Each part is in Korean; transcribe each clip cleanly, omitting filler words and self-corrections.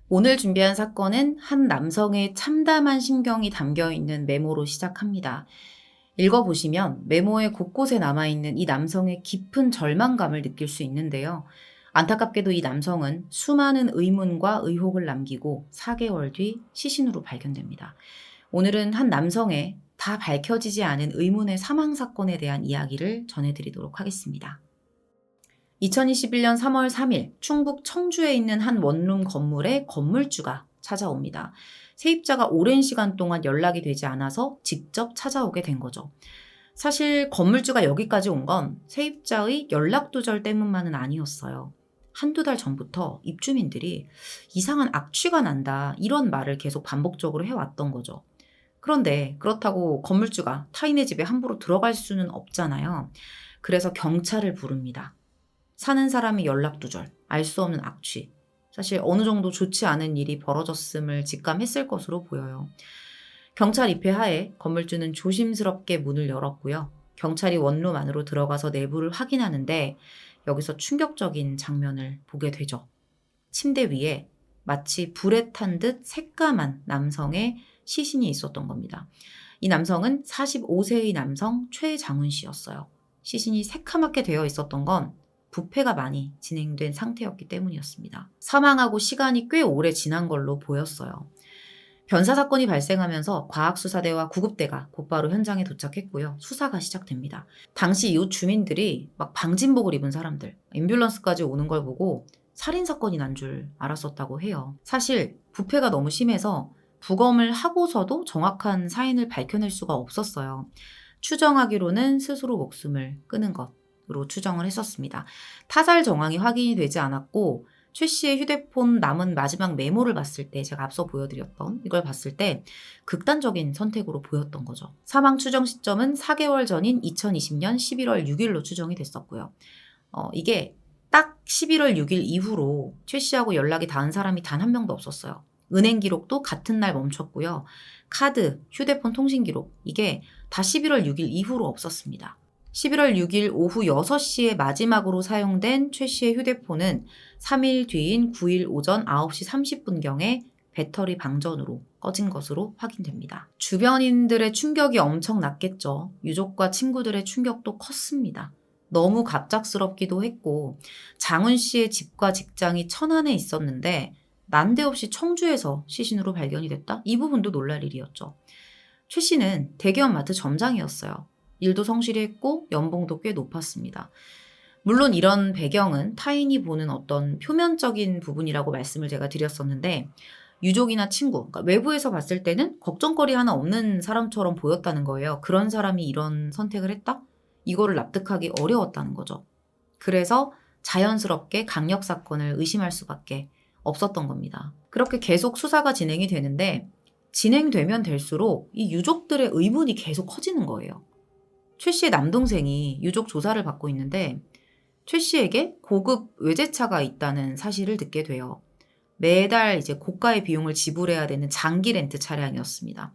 오늘 준비한 사건은 한 남성의 참담한 심경이 담겨 있는 메모로 시작합니다. 읽어보시면 메모의 곳곳에 남아있는 이 남성의 깊은 절망감을 느낄 수 있는데요. 안타깝게도 이 남성은 수많은 의문과 의혹을 남기고 4개월 뒤 시신으로 발견됩니다. 오늘은 한 남성의 다 밝혀지지 않은 의문의 사망 사건에 대한 이야기를 전해드리도록 하겠습니다. 2021년 3월 3일 충북 청주에 있는 한 원룸 건물에 건물주가 찾아옵니다. 세입자가 오랜 시간 동안 연락이 되지 않아서 직접 찾아오게 된 거죠. 사실 건물주가 여기까지 온 건 세입자의 연락 두절 때문만은 아니었어요. 한두 달 전부터 입주민들이 이상한 악취가 난다 이런 말을 계속 반복적으로 해왔던 거죠. 그런데 그렇다고 건물주가 타인의 집에 함부로 들어갈 수는 없잖아요. 그래서 경찰을 부릅니다. 사는 사람이 연락두절, 알 수 없는 악취. 사실 어느 정도 좋지 않은 일이 벌어졌음을 직감했을 것으로 보여요. 경찰 입회하에 건물주는 조심스럽게 문을 열었고요. 경찰이 원룸 안으로 들어가서 내부를 확인하는데 여기서 충격적인 장면을 보게 되죠. 침대 위에 마치 불에 탄 듯 새까만 남성의 시신이 있었던 겁니다. 이 남성은 45세의 남성 최장훈 씨였어요. 시신이 새카맣게 되어 있었던 건 부패가 많이 진행된 상태였기 때문이었습니다. 사망하고 시간이 꽤 오래 지난 걸로 보였어요. 변사 사건이 발생하면서 과학수사대와 구급대가 곧바로 현장에 도착했고요. 수사가 시작됩니다. 당시 이웃 주민들이 막 방진복을 입은 사람들, 앰뷸런스까지 오는 걸 보고 살인사건이 난 줄 알았었다고 해요. 사실 부패가 너무 심해서 부검을 하고서도 정확한 사인을 밝혀낼 수가 없었어요. 추정하기로는 스스로 목숨을 끊은 것으로 추정을 했었습니다. 타살 정황이 확인이 되지 않았고 최 씨의 휴대폰 남은 마지막 메모를 봤을 때 제가 앞서 보여드렸던 이걸 봤을 때 극단적인 선택으로 보였던 거죠. 사망 추정 시점은 4개월 전인 2020년 11월 6일로 추정이 됐었고요. 이게 딱 11월 6일 이후로 최 씨하고 연락이 닿은 사람이 단 한 명도 없었어요. 은행 기록도 같은 날 멈췄고요. 카드, 휴대폰 통신 기록 이게 다 11월 6일 이후로 없었습니다. 11월 6일 오후 6시에 마지막으로 사용된 최 씨의 휴대폰은 3일 뒤인 9일 오전 9시 30분경에 배터리 방전으로 꺼진 것으로 확인됩니다. 주변인들의 충격이 엄청났겠죠. 유족과 친구들의 충격도 컸습니다. 너무 갑작스럽기도 했고 장훈 씨의 집과 직장이 천안에 있었는데 난데없이 청주에서 시신으로 발견이 됐다? 이 부분도 놀랄 일이었죠. 최 씨는 대기업 마트 점장이었어요. 일도 성실히 했고 연봉도 꽤 높았습니다. 물론 이런 배경은 타인이 보는 어떤 표면적인 부분이라고 말씀을 제가 드렸었는데 유족이나 친구, 그러니까 외부에서 봤을 때는 걱정거리 하나 없는 사람처럼 보였다는 거예요. 그런 사람이 이런 선택을 했다? 이거를 납득하기 어려웠다는 거죠. 그래서 자연스럽게 강력 사건을 의심할 수밖에 없었던 겁니다. 그렇게 계속 수사가 진행이 되는데 진행되면 될수록 이 유족들의 의문이 계속 커지는 거예요. 최 씨의 남동생이 유족 조사를 받고 있는데 최 씨에게 고급 외제차가 있다는 사실을 듣게 돼요. 매달 이제 고가의 비용을 지불해야 되는 장기 렌트 차량이었습니다.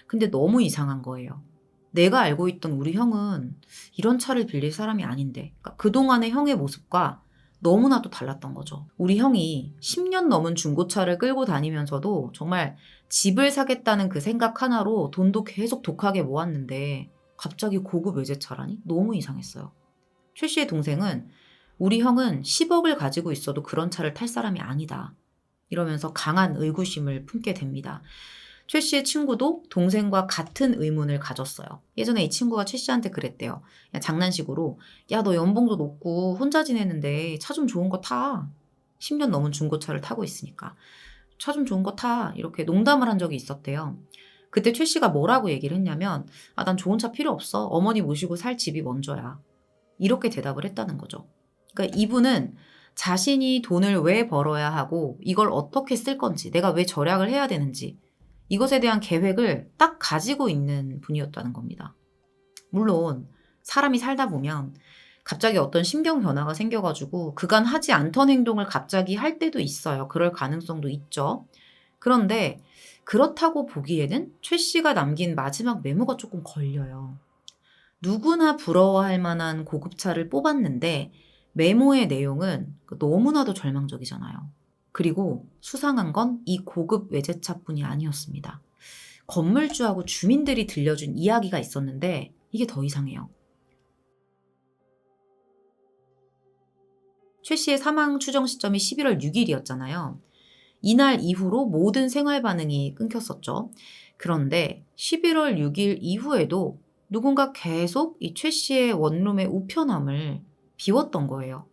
근데 너무 이상한 거예요. 내가 알고 있던 우리 형은 이런 차를 빌릴 사람이 아닌데 그러니까 그동안의 형의 모습과 너무나도 달랐던 거죠. 우리 형이 10년 넘은 중고차를 끌고 다니면서도 정말 집을 사겠다는 그 생각 하나로 돈도 계속 독하게 모았는데 갑자기 고급 외제차라니? 너무 이상했어요. 최 씨의 동생은 우리 형은 10억을 가지고 있어도 그런 차를 탈 사람이 아니다. 이러면서 강한 의구심을 품게 됩니다. 최 씨의 친구도 동생과 같은 의문을 가졌어요. 예전에 이 친구가 최 씨한테 그랬대요. 야, 장난식으로 야, 너 연봉도 높고 혼자 지내는데 차 좀 좋은 거 타. 10년 넘은 중고차를 타고 있으니까. 차 좀 좋은 거 타. 이렇게 농담을 한 적이 있었대요. 그때 최 씨가 뭐라고 얘기를 했냐면 난 좋은 차 필요 없어. 어머니 모시고 살 집이 먼저야. 이렇게 대답을 했다는 거죠. 그러니까 이분은 자신이 돈을 왜 벌어야 하고 이걸 어떻게 쓸 건지 내가 왜 절약을 해야 되는지 이것에 대한 계획을 딱 가지고 있는 분이었다는 겁니다. 물론 사람이 살다 보면 갑자기 어떤 심경 변화가 생겨가지고 그간 하지 않던 행동을 갑자기 할 때도 있어요. 그럴 가능성도 있죠. 그런데 그렇다고 보기에는 최 씨가 남긴 마지막 메모가 조금 걸려요. 누구나 부러워할 만한 고급차를 뽑았는데 메모의 내용은 너무나도 절망적이잖아요. 그리고 수상한 건 이 고급 외제차뿐이 아니었습니다. 건물주하고 주민들이 들려준 이야기가 있었는데 이게 더 이상해요. 최 씨의 사망 추정 시점이 11월 6일이었잖아요. 이날 이후로 모든 생활 반응이 끊겼었죠. 그런데 11월 6일 이후에도 누군가 계속 이 최 씨의 원룸의 우편함을 비웠던 거예요.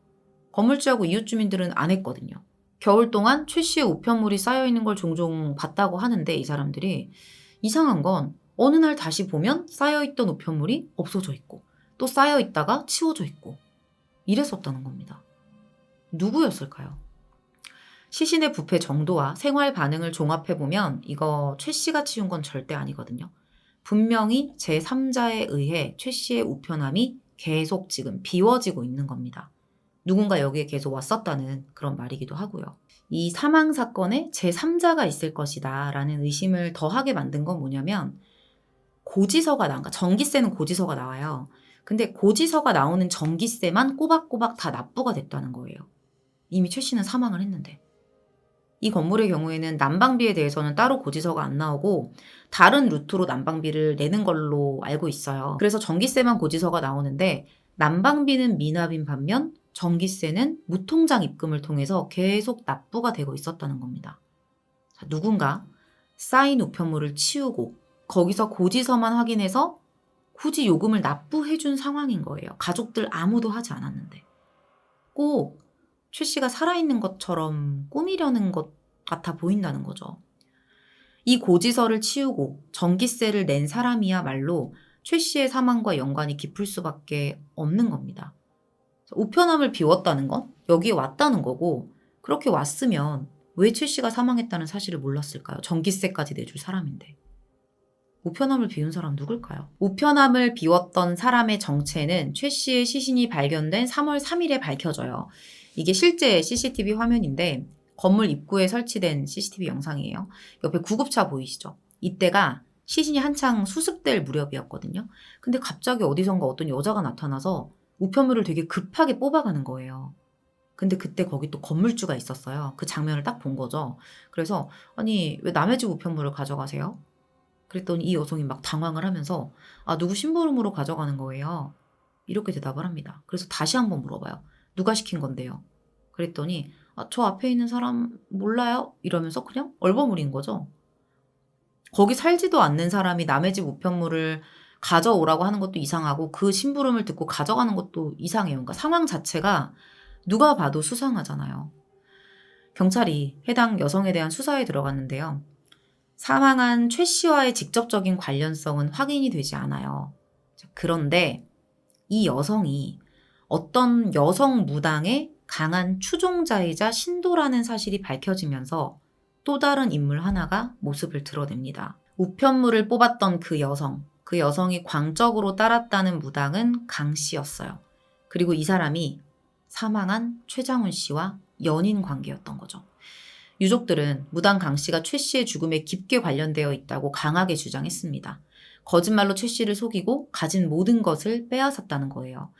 건물주하고 이웃 주민들은 안 했거든요. 겨울 동안 최 씨의 우편물이 쌓여 있는 걸 종종 봤다고 하는데 이 사람들이 이상한 건 어느 날 다시 보면 쌓여 있던 우편물이 없어져 있고 또 쌓여 있다가 치워져 있고 이랬었다는 겁니다. 누구였을까요? 시신의 부패 정도와 생활 반응을 종합해보면 이거 최 씨가 치운 건 절대 아니거든요. 분명히 제3자에 의해 최 씨의 우편함이 계속 지금 비워지고 있는 겁니다. 누군가 여기에 계속 왔었다는 그런 말이기도 하고요. 이 사망 사건에 제3자가 있을 것이다 라는 의심을 더하게 만든 건 뭐냐면 고지서가 나온가 전기세는 고지서가 나와요. 근데 고지서가 나오는 전기세만 꼬박꼬박 다 납부가 됐다는 거예요. 이미 최 씨는 사망을 했는데. 이 건물의 경우에는 난방비에 대해서는 따로 고지서가 안 나오고 다른 루트로 난방비를 내는 걸로 알고 있어요. 그래서 전기세만 고지서가 나오는데 난방비는 미납인 반면 전기세는 무통장 입금을 통해서 계속 납부가 되고 있었다는 겁니다. 자, 누군가 쌓인 우편물을 치우고 거기서 고지서만 확인해서 굳이 요금을 납부해준 상황인 거예요. 가족들 아무도 하지 않았는데. 꼭 최 씨가 살아있는 것처럼 꾸미려는 것 같아 보인다는 거죠. 이 고지서를 치우고 전기세를 낸 사람이야말로 최 씨의 사망과 연관이 깊을 수밖에 없는 겁니다. 우편함을 비웠다는 건 여기에 왔다는 거고 그렇게 왔으면 왜 최 씨가 사망했다는 사실을 몰랐을까요? 전기세까지 내줄 사람인데. 우편함을 비운 사람 누굴까요? 우편함을 비웠던 사람의 정체는 최 씨의 시신이 발견된 3월 3일에 밝혀져요. 이게 실제 CCTV 화면인데 건물 입구에 설치된 CCTV 영상이에요. 옆에 구급차 보이시죠? 이때가 시신이 한창 수습될 무렵이었거든요. 근데 갑자기 어디선가 어떤 여자가 나타나서 우편물을 되게 급하게 뽑아가는 거예요. 근데 그때 거기 또 건물주가 있었어요. 그 장면을 딱 본 거죠. 그래서 아니 왜 남의 집 우편물을 가져가세요? 그랬더니 이 여성이 막 당황을 하면서 아 누구 심부름으로 가져가는 거예요. 이렇게 대답을 합니다. 그래서 다시 한번 물어봐요. 누가 시킨 건데요? 그랬더니 아, 저 앞에 있는 사람 몰라요? 이러면서 그냥 얼버무린 거죠. 거기 살지도 않는 사람이 남의 집 우편물을 가져오라고 하는 것도 이상하고 그 심부름을 듣고 가져가는 것도 이상해요. 그러니까 상황 자체가 누가 봐도 수상하잖아요. 경찰이 해당 여성에 대한 수사에 들어갔는데요. 사망한 최 씨와의 직접적인 관련성은 확인이 되지 않아요. 그런데 이 여성이 어떤 여성 무당의 강한 추종자이자 신도라는 사실이 밝혀지면서 또 다른 인물 하나가 모습을 드러냅니다. 우편물을 뽑았던 그 여성이 광적으로 따랐다는 무당은 강 씨였어요. 그리고 이 사람이 사망한 최장훈 씨와 연인 관계였던 거죠. 유족들은 무당 강 씨가 최 씨의 죽음에 깊게 관련되어 있다고 강하게 주장했습니다. 거짓말로 최 씨를 속이고 가진 모든 것을 빼앗았다는 거예요.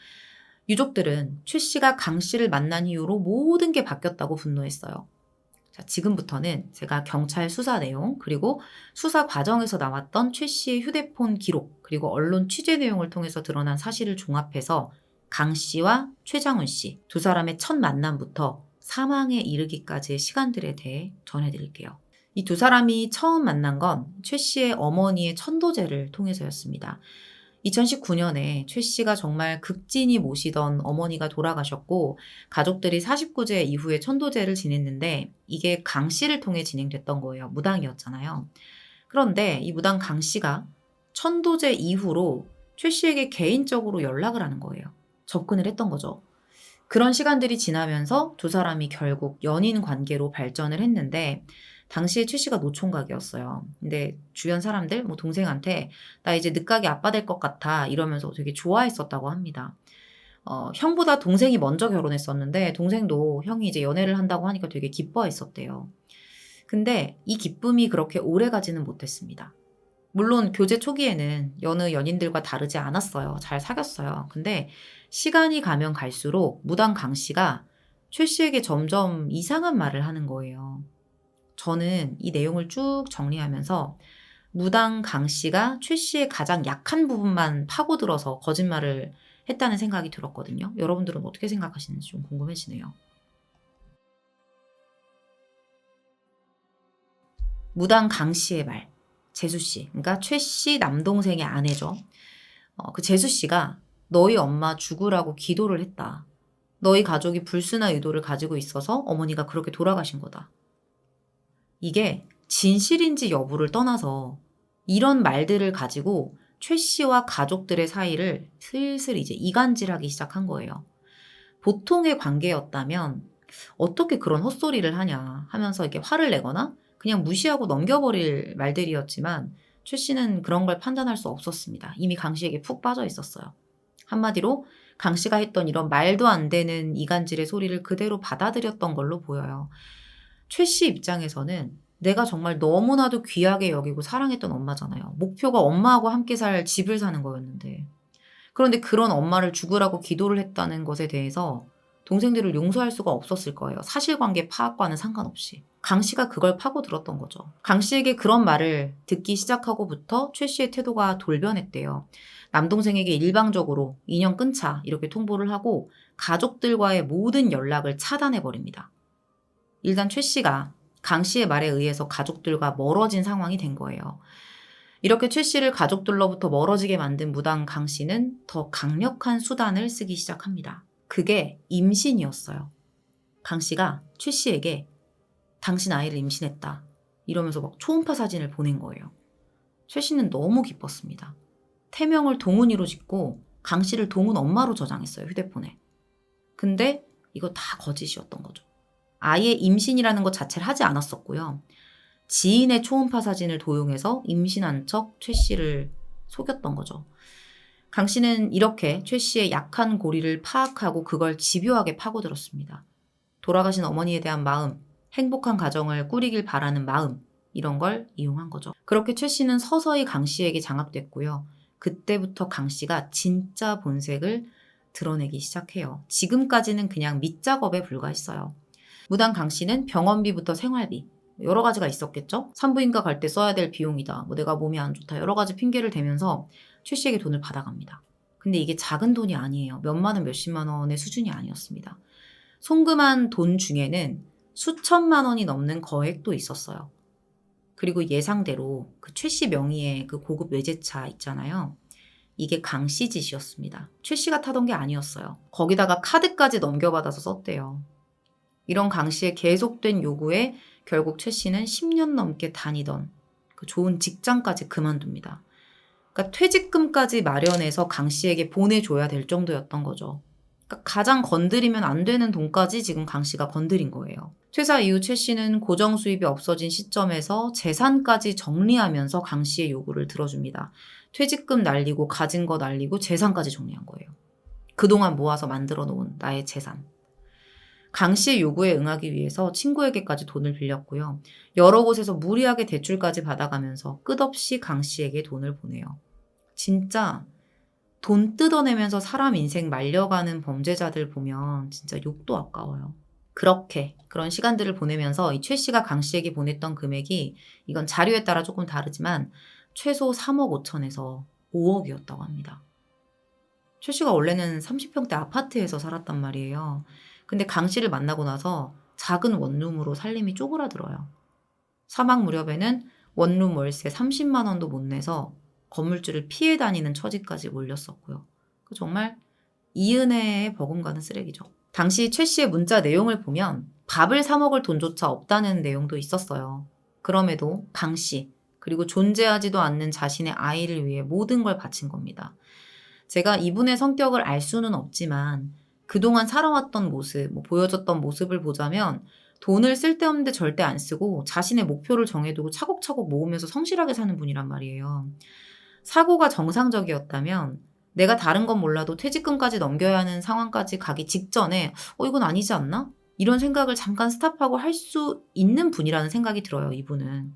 유족들은 최 씨가 강 씨를 만난 이후로 모든 게 바뀌었다고 분노했어요. 자, 지금부터는 제가 경찰 수사 내용, 그리고 수사 과정에서 나왔던 최 씨의 휴대폰 기록, 그리고 언론 취재 내용을 통해서 드러난 사실을 종합해서 강 씨와 최장훈 씨 두 사람의 첫 만남부터 사망에 이르기까지의 시간들에 대해 전해드릴게요. 이 두 사람이 처음 만난 건 최 씨의 어머니의 천도제를 통해서였습니다. 2019년에 최 씨가 정말 극진히 모시던 어머니가 돌아가셨고 가족들이 49제 이후에 천도제를 지냈는데 이게 강 씨를 통해 진행됐던 거예요. 무당이었잖아요. 그런데 이 무당 강 씨가 천도제 이후로 최 씨에게 개인적으로 연락을 하는 거예요. 접근을 했던 거죠. 그런 시간들이 지나면서 두 사람이 결국 연인 관계로 발전을 했는데 당시에 최 씨가 노총각이었어요. 근데 주변 사람들, 뭐 동생한테 나 이제 늦가기 아빠 될 것 같아 이러면서 되게 좋아했었다고 합니다. 형보다 동생이 먼저 결혼했었는데 동생도 형이 이제 연애를 한다고 하니까 되게 기뻐했었대요. 근데 이 기쁨이 그렇게 오래 가지는 못했습니다. 물론 교제 초기에는 여느 연인들과 다르지 않았어요. 잘 사귀었어요. 근데 시간이 가면 갈수록 무당 강 씨가 최 씨에게 점점 이상한 말을 하는 거예요. 저는 이 내용을 쭉 정리하면서 무당 강 씨가 최 씨의 가장 약한 부분만 파고들어서 거짓말을 했다는 생각이 들었거든요. 여러분들은 어떻게 생각하시는지 좀 궁금해지네요. 무당 강 씨의 말. 재수 씨, 그러니까 최 씨 남동생의 아내죠. 그 재수 씨가 너희 엄마 죽으라고 기도를 했다. 너희 가족이 불순한 의도를 가지고 있어서 어머니가 그렇게 돌아가신 거다. 이게 진실인지 여부를 떠나서 이런 말들을 가지고 최 씨와 가족들의 사이를 슬슬 이제 이간질하기 시작한 거예요. 보통의 관계였다면 어떻게 그런 헛소리를 하냐 하면서 이렇게 화를 내거나 그냥 무시하고 넘겨버릴 말들이었지만 최 씨는 그런 걸 판단할 수 없었습니다. 이미 강 씨에게 푹 빠져 있었어요. 한마디로 강 씨가 했던 이런 말도 안 되는 이간질의 소리를 그대로 받아들였던 걸로 보여요. 최 씨 입장에서는 내가 정말 너무나도 귀하게 여기고 사랑했던 엄마잖아요. 목표가 엄마하고 함께 살 집을 사는 거였는데. 그런데 그런 엄마를 죽으라고 기도를 했다는 것에 대해서 동생들을 용서할 수가 없었을 거예요. 사실관계 파악과는 상관없이. 강 씨가 그걸 파고들었던 거죠. 강 씨에게 그런 말을 듣기 시작하고부터 최 씨의 태도가 돌변했대요. 남동생에게 일방적으로 인연 끊자 이렇게 통보를 하고 가족들과의 모든 연락을 차단해버립니다. 일단 최 씨가 강 씨의 말에 의해서 가족들과 멀어진 상황이 된 거예요. 이렇게 최 씨를 가족들로부터 멀어지게 만든 무당 강 씨는 더 강력한 수단을 쓰기 시작합니다. 그게 임신이었어요. 강 씨가 최 씨에게 당신 아이를 임신했다. 이러면서 막 초음파 사진을 보낸 거예요. 최 씨는 너무 기뻤습니다. 태명을 동훈이로 짓고 강 씨를 동훈 엄마로 저장했어요, 휴대폰에. 근데 이거 다 거짓이었던 거죠. 아예 임신이라는 것 자체를 하지 않았었고요. 지인의 초음파 사진을 도용해서 임신한 척 최 씨를 속였던 거죠. 강 씨는 이렇게 최 씨의 약한 고리를 파악하고 그걸 집요하게 파고들었습니다. 돌아가신 어머니에 대한 마음, 행복한 가정을 꾸리길 바라는 마음, 이런 걸 이용한 거죠. 그렇게 최 씨는 서서히 강 씨에게 장악됐고요. 그때부터 강 씨가 진짜 본색을 드러내기 시작해요. 지금까지는 그냥 밑작업에 불과했어요. 무당 강 씨는 병원비부터 생활비, 여러 가지가 있었겠죠? 산부인과 갈 때 써야 될 비용이다. 뭐 내가 몸이 안 좋다. 여러 가지 핑계를 대면서 최 씨에게 돈을 받아갑니다. 근데 이게 작은 돈이 아니에요. 몇만 원, 몇십만 원의 수준이 아니었습니다. 송금한 돈 중에는 수천만 원이 넘는 거액도 있었어요. 그리고 예상대로 그 최 씨 명의의 그 고급 외제차 있잖아요. 이게 강 씨 짓이었습니다. 최 씨가 타던 게 아니었어요. 거기다가 카드까지 넘겨받아서 썼대요. 이런 강 씨의 계속된 요구에 결국 최 씨는 10년 넘게 다니던 그 좋은 직장까지 그만둡니다. 그러니까 퇴직금까지 마련해서 강 씨에게 보내줘야 될 정도였던 거죠. 그러니까 가장 건드리면 안 되는 돈까지 지금 강 씨가 건드린 거예요. 퇴사 이후 최 씨는 고정 수입이 없어진 시점에서 재산까지 정리하면서 강 씨의 요구를 들어줍니다. 퇴직금 날리고 가진 거 날리고 재산까지 정리한 거예요. 그동안 모아서 만들어 놓은 나의 재산. 강 씨의 요구에 응하기 위해서 친구에게까지 돈을 빌렸고요. 여러 곳에서 무리하게 대출까지 받아가면서 끝없이 강 씨에게 돈을 보내요. 진짜 돈 뜯어내면서 사람 인생 말려가는 범죄자들 보면 진짜 욕도 아까워요. 그렇게 그런 시간들을 보내면서 이 최 씨가 강 씨에게 보냈던 금액이 이건 자료에 따라 조금 다르지만 최소 3억 5천에서 5억이었다고 합니다. 최 씨가 원래는 30평대 아파트에서 살았단 말이에요. 근데 강 씨를 만나고 나서 작은 원룸으로 살림이 쪼그라들어요. 사막 무렵에는 원룸 월세 30만 원도 못 내서 건물주를 피해 다니는 처지까지 몰렸었고요. 정말 이은혜의 버금가는 쓰레기죠. 당시 최 씨의 문자 내용을 보면 밥을 사 먹을 돈조차 없다는 내용도 있었어요. 그럼에도 강 씨, 그리고 존재하지도 않는 자신의 아이를 위해 모든 걸 바친 겁니다. 제가 이분의 성격을 알 수는 없지만 그동안 살아왔던 모습, 보여줬던 모습을 보자면 돈을 쓸데없는데 절대 안 쓰고 자신의 목표를 정해두고 차곡차곡 모으면서 성실하게 사는 분이란 말이에요. 사고가 정상적이었다면 내가 다른 건 몰라도 퇴직금까지 넘겨야 하는 상황까지 가기 직전에 이건 아니지 않나? 이런 생각을 잠깐 스탑하고 할 수 있는 분이라는 생각이 들어요, 이분은.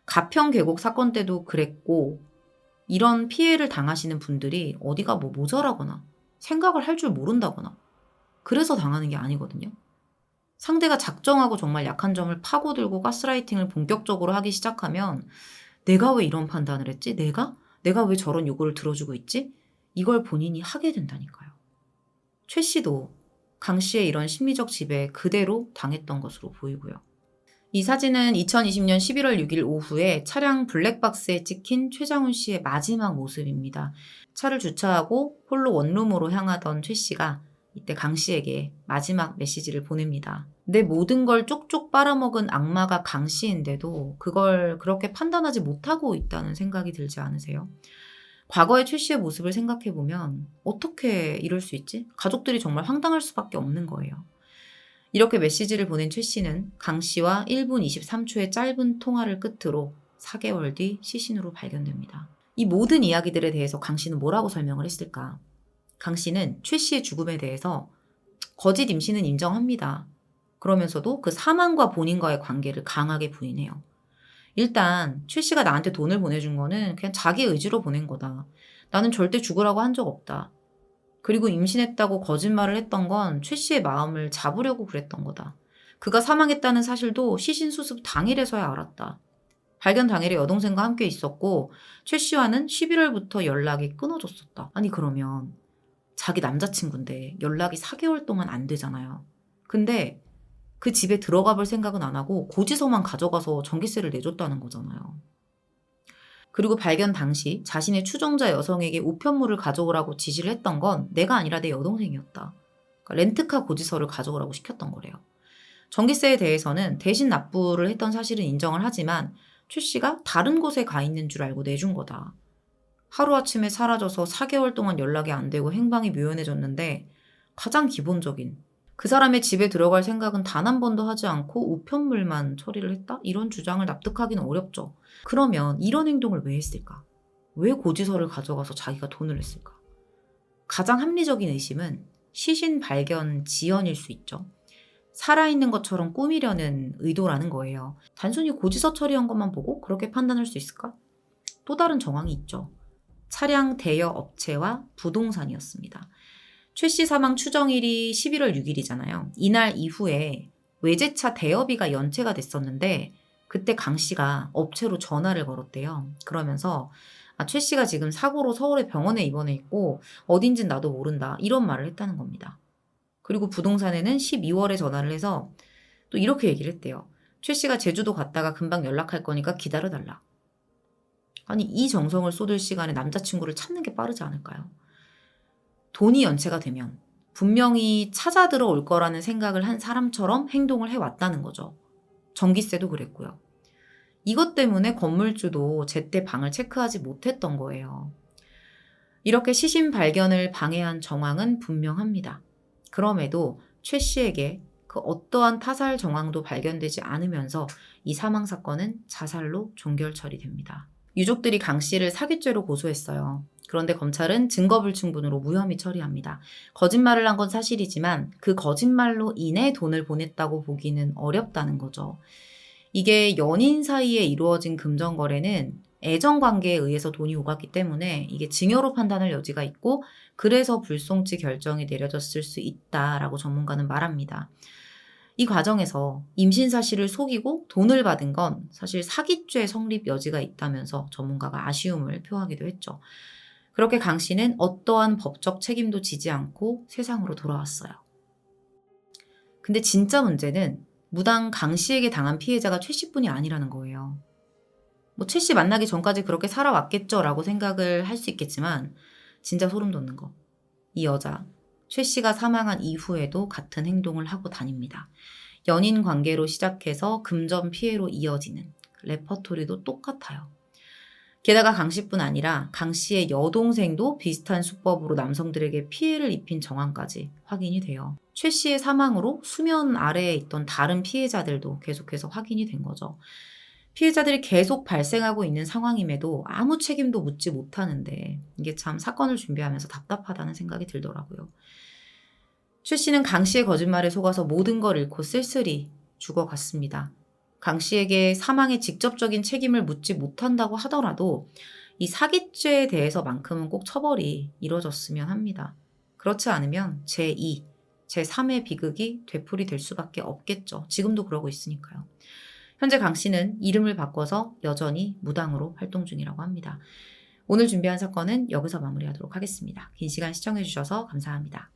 가평 계곡 사건 때도 그랬고 이런 피해를 당하시는 분들이 어디가 모자라거나 생각을 할 줄 모른다거나 그래서 당하는 게 아니거든요. 상대가 작정하고 정말 약한 점을 파고들고 가스라이팅을 본격적으로 하기 시작하면 내가 왜 이런 판단을 했지? 내가 왜 저런 요구를 들어주고 있지? 이걸 본인이 하게 된다니까요. 최 씨도 강 씨의 이런 심리적 지배에 그대로 당했던 것으로 보이고요. 이 사진은 2020년 11월 6일 오후에 차량 블랙박스에 찍힌 최장훈 씨의 마지막 모습입니다. 차를 주차하고 홀로 원룸으로 향하던 최 씨가 이때 강 씨에게 마지막 메시지를 보냅니다. 내 모든 걸 쪽쪽 빨아먹은 악마가 강 씨인데도 그걸 그렇게 판단하지 못하고 있다는 생각이 들지 않으세요? 과거의 최 씨의 모습을 생각해보면 어떻게 이럴 수 있지? 가족들이 정말 황당할 수밖에 없는 거예요. 이렇게 메시지를 보낸 최 씨는 강 씨와 1분 23초의 짧은 통화를 끝으로 4개월 뒤 시신으로 발견됩니다. 이 모든 이야기들에 대해서 강 씨는 뭐라고 설명을 했을까? 강 씨는 최 씨의 죽음에 대해서 거짓 임신은 인정합니다. 그러면서도 그 사망과 본인과의 관계를 강하게 부인해요. 일단 최 씨가 나한테 돈을 보내준 거는 그냥 자기 의지로 보낸 거다. 나는 절대 죽으라고 한 적 없다. 그리고 임신했다고 거짓말을 했던 건 최 씨의 마음을 잡으려고 그랬던 거다. 그가 사망했다는 사실도 시신 수습 당일에서야 알았다. 발견 당일에 여동생과 함께 있었고 최 씨와는 11월부터 연락이 끊어졌었다. 아니 그러면 자기 남자친구인데 연락이 4개월 동안 안 되잖아요. 근데 그 집에 들어가 볼 생각은 안 하고 고지서만 가져가서 전기세를 내줬다는 거잖아요. 그리고 발견 당시 자신의 추종자 여성에게 우편물을 가져오라고 지시를 했던 건 내가 아니라 내 여동생이었다. 그러니까 렌트카 고지서를 가져오라고 시켰던 거래요. 전기세에 대해서는 대신 납부를 했던 사실은 인정을 하지만 최 씨가 다른 곳에 가 있는 줄 알고 내준 거다. 하루아침에 사라져서 4개월 동안 연락이 안 되고 행방이 묘연해졌는데 가장 기본적인 그 사람의 집에 들어갈 생각은 단 한 번도 하지 않고 우편물만 처리를 했다? 이런 주장을 납득하기는 어렵죠. 그러면 이런 행동을 왜 했을까? 왜 고지서를 가져가서 자기가 돈을 냈을까? 가장 합리적인 의심은 시신 발견 지연일 수 있죠. 살아있는 것처럼 꾸미려는 의도라는 거예요. 단순히 고지서 처리한 것만 보고 그렇게 판단할 수 있을까? 또 다른 정황이 있죠. 차량 대여 업체와 부동산이었습니다. 최 씨 사망 추정일이 11월 6일이잖아요. 이날 이후에 외제차 대여비가 연체가 됐었는데 그때 강 씨가 업체로 전화를 걸었대요. 그러면서 최 씨가 지금 사고로 서울의 병원에 입원해 있고 어딘진 나도 모른다. 이런 말을 했다는 겁니다. 그리고 부동산에는 12월에 전화를 해서 또 이렇게 얘기를 했대요. 최 씨가 제주도 갔다가 금방 연락할 거니까 기다려달라. 아니 이 정성을 쏟을 시간에 남자친구를 찾는 게 빠르지 않을까요? 돈이 연체가 되면 분명히 찾아 들어올 거라는 생각을 한 사람처럼 행동을 해왔다는 거죠. 전기세도 그랬고요. 이것 때문에 건물주도 제때 방을 체크하지 못했던 거예요. 이렇게 시신 발견을 방해한 정황은 분명합니다. 그럼에도 최 씨에게 그 어떠한 타살 정황도 발견되지 않으면서 이 사망 사건은 자살로 종결 처리됩니다. 유족들이 강 씨를 사기죄로 고소했어요. 그런데 검찰은 증거불충분으로 무혐의 처리합니다. 거짓말을 한 건 사실이지만 그 거짓말로 인해 돈을 보냈다고 보기는 어렵다는 거죠. 이게 연인 사이에 이루어진 금전거래는 애정관계에 의해서 돈이 오갔기 때문에 이게 증여로 판단할 여지가 있고 그래서 불송치 결정이 내려졌을 수 있다라고 전문가는 말합니다. 이 과정에서 임신 사실을 속이고 돈을 받은 건 사실 사기죄 성립 여지가 있다면서 전문가가 아쉬움을 표하기도 했죠. 그렇게 강 씨는 어떠한 법적 책임도 지지 않고 세상으로 돌아왔어요. 근데 진짜 문제는 무당 강 씨에게 당한 피해자가 최 씨뿐이 아니라는 거예요. 최 씨 만나기 전까지 그렇게 살아왔겠죠라고 생각을 할 수 있겠지만 진짜 소름 돋는 거. 이 여자 최 씨가 사망한 이후에도 같은 행동을 하고 다닙니다. 연인 관계로 시작해서 금전 피해로 이어지는 레퍼토리도 똑같아요. 게다가 강 씨뿐 아니라 강 씨의 여동생도 비슷한 수법으로 남성들에게 피해를 입힌 정황까지 확인이 돼요. 최 씨의 사망으로 수면 아래에 있던 다른 피해자들도 계속해서 확인이 된 거죠. 피해자들이 계속 발생하고 있는 상황임에도 아무 책임도 묻지 못하는데 이게 참 사건을 준비하면서 답답하다는 생각이 들더라고요. 최 씨는 강 씨의 거짓말에 속아서 모든 걸 잃고 쓸쓸히 죽어갔습니다. 강 씨에게 사망의 직접적인 책임을 묻지 못한다고 하더라도 이 사기죄에 대해서만큼은 꼭 처벌이 이뤄졌으면 합니다. 그렇지 않으면 제2, 제3의 비극이 되풀이될 수밖에 없겠죠. 지금도 그러고 있으니까요. 현재 강 씨는 이름을 바꿔서 여전히 무당으로 활동 중이라고 합니다. 오늘 준비한 사건은 여기서 마무리하도록 하겠습니다. 긴 시간 시청해주셔서 감사합니다.